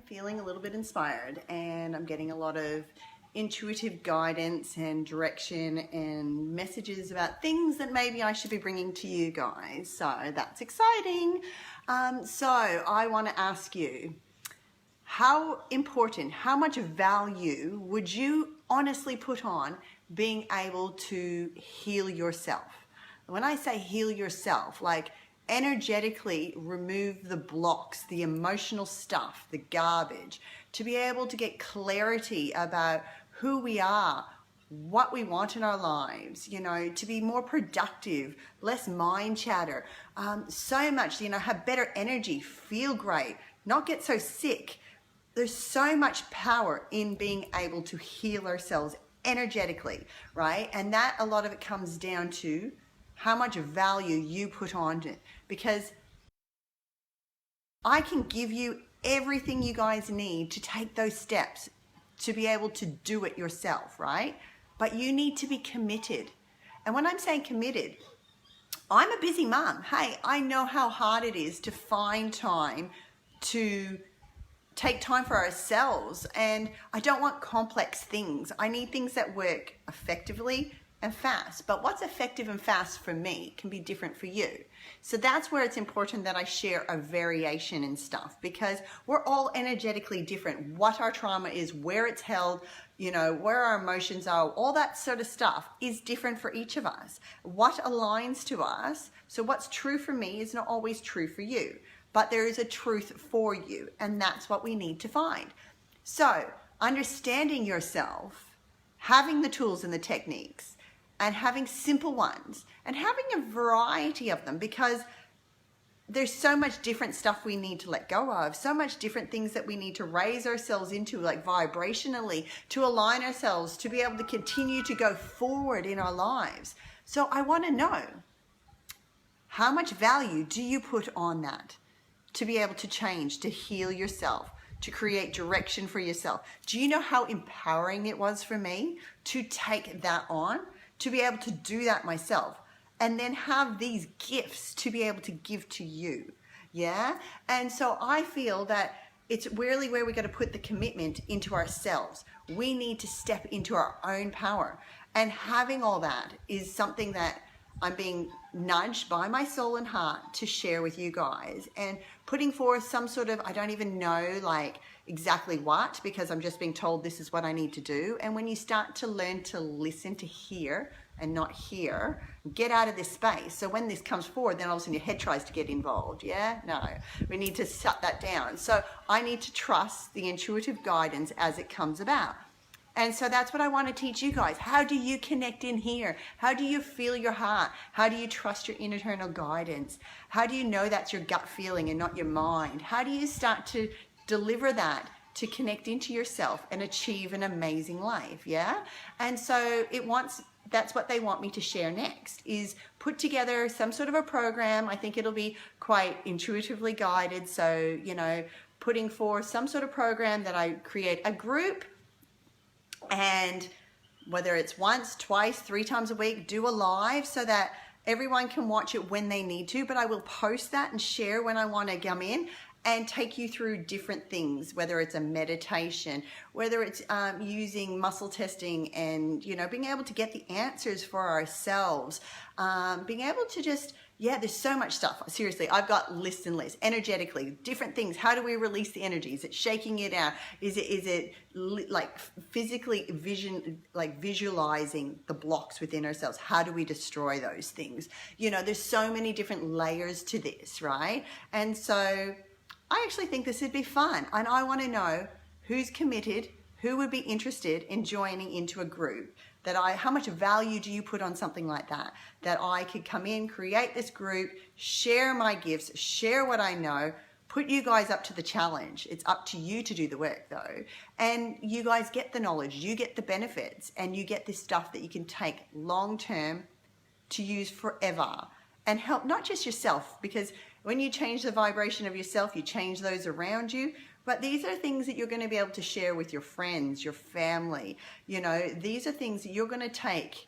feeling a little bit inspired, and I'm getting a lot of intuitive guidance and direction and messages about things that maybe I should be bringing to you guys. So that's exciting. So I want to ask you, how important, how much value would you honestly put on being able to heal yourself? When I say heal yourself, like energetically remove the blocks, the emotional stuff, the garbage, to be able to get clarity about who we are, what we want in our lives, you know, to be more productive, less mind chatter, so much, you know, have better energy, feel great, not get so sick. There's so much power in being able to heal ourselves energetically, right? And that, a lot of it comes down to how much value you put on it, because I can give you everything you guys need to take those steps to be able to do it yourself, right? But you need to be committed. And when I'm saying committed, I'm a busy mom. Hey, I know how hard it is to find time to take time for ourselves, and I don't want complex things. I need things that work effectively and fast. But what's effective and fast for me can be different for you. So that's where it's important that I share a variation in stuff, because we're all energetically different. What our trauma is, where it's held, you know, where our emotions are, all that sort of stuff is different for each of us. What aligns to us, so what's true for me is not always true for you, but there is a truth for you, and that's what we need to find. So understanding yourself, having the tools and the techniques, and having simple ones, and having a variety of them, because there's so much different stuff we need to let go of, so much different things that we need to raise ourselves into, like vibrationally, to align ourselves, to be able to continue to go forward in our lives. So I want to know, how much value do you put on that to be able to change, to heal yourself, to create direction for yourself? Do you know how empowering it was for me to take that on, to be able to do that myself, and then have these gifts to be able to give to you? Yeah. And so I feel that it's really where we got to put the commitment into ourselves. We need to step into our own power, and having all that is something that I'm being nudged by my soul and heart to share with you guys, and putting forth some sort of, I don't even know like exactly what, because I'm just being told this is what I need to do. And when you start to learn to listen, to hear and not hear, get out of this space. So when this comes forward, then all of a sudden your head tries to get involved. Yeah, no, we need to shut that down. So I need to trust the intuitive guidance as it comes about. And so that's what I want to teach you guys. How do you connect in here? How do you feel your heart? How do you trust your internal guidance? How do you know that's your gut feeling and not your mind? How do you start to deliver that to connect into yourself and achieve an amazing life? Yeah. And so that's what they want me to share next, is put together some sort of a program. I think it'll be quite intuitively guided. So, you know, putting forth some sort of program that I create a group, and whether it's once, twice, 3 times a week, do a live so that everyone can watch it when they need to, but I will post that and share when I want to come in and take you through different things, whether it's a meditation, whether it's using muscle testing, and, you know, being able to get the answers for ourselves, being able to just, yeah, there's so much stuff. Seriously, I've got lists and lists. Energetically, different things. How do we release the energy? Is it shaking it out? Is it like physically visualizing the blocks within ourselves? How do we destroy those things? You know, there's so many different layers to this, right? And so I actually think this would be fun. And I want to know who's committed, who would be interested in joining into a group. How much value do you put on something like that? That I could come in, create this group, share my gifts, share what I know, put you guys up to the challenge. It's up to you to do the work though. And you guys get the knowledge, you get the benefits, and you get this stuff that you can take long term to use forever and help not just yourself, because when you change the vibration of yourself, you change those around you. But these are things that you're going to be able to share with your friends, your family. You know, these are things that you're going to take,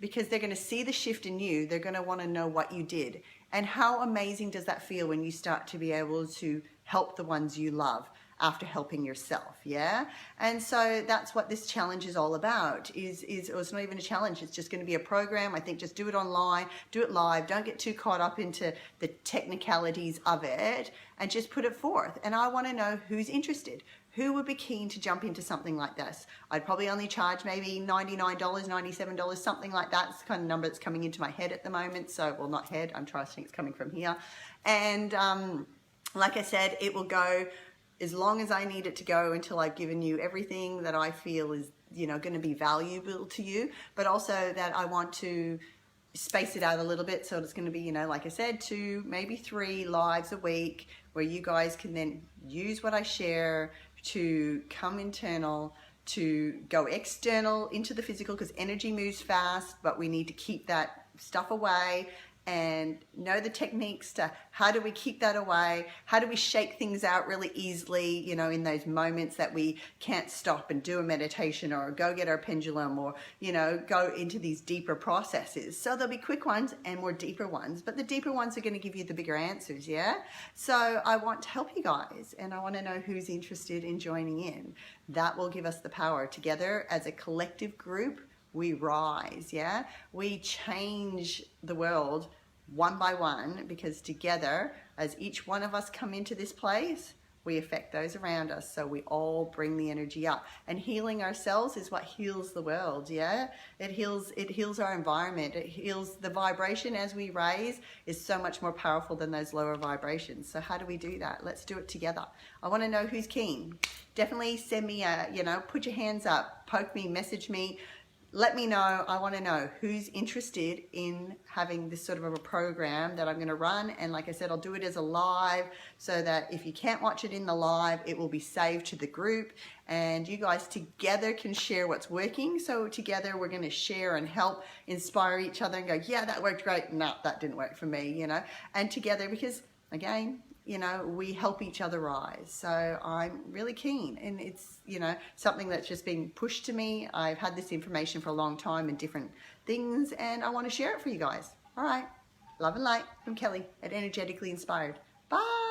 because they're going to see the shift in you. They're going to want to know what you did. And how amazing does that feel when you start to be able to help the ones you love? after helping yourself, yeah? And so that's what this challenge is all about, or it's not even a challenge, it's just going to be a program. I think just do it online, do it live, don't get too caught up into the technicalities of it, and just put it forth. And I want to know who's interested. Who would be keen to jump into something like this? I'd probably only charge maybe $99, $97, something like that. It's the kind of number that's coming into my head at the moment. So, well, not head, I'm trusting it's coming from here. And like I said, it will go as long as I need it to go until I've given you everything that I feel is, you know, going to be valuable to you, but also that I want to space it out a little bit. So it's going to be, you know, like I said, 2, maybe 3 lives a week where you guys can then use what I share to come internal, to go external into the physical, because energy moves fast, but we need to keep that stuff away and know the techniques to how do we keep that away, how do we shake things out really easily, you know, in those moments that we can't stop and do a meditation or go get our pendulum or, you know, go into these deeper processes. So there'll be quick ones and more deeper ones, but the deeper ones are going to give you the bigger answers, yeah? So I want to help you guys, and I want to know who's interested in joining in. That will give us the power. Together as a collective group, we rise, yeah? We change the world one by one, because together, as each one of us come into this place, we affect those around us. So we all bring the energy up. And healing ourselves is what heals the world, yeah? It heals our environment. It heals the vibration as we raise is so much more powerful than those lower vibrations. So how do we do that? Let's do it together. I want to know who's keen. Definitely send me a, you know, put your hands up, poke me, message me. Let me know. I want to know who's interested in having this sort of a program that I'm going to run. And like I said, I'll do it as a live so that if you can't watch it in the live, it will be saved to the group and you guys together can share what's working. So together we're going to share and help inspire each other and go, yeah, that worked great. No, that didn't work for me, you know, and together, because again, you know, we help each other rise. So I'm really keen, and it's, you know, something that's just been pushed to me. I've had this information for a long time in different things, and I want to share it for you guys. All right. Love and light from Kelly at Energetically Inspired. Bye.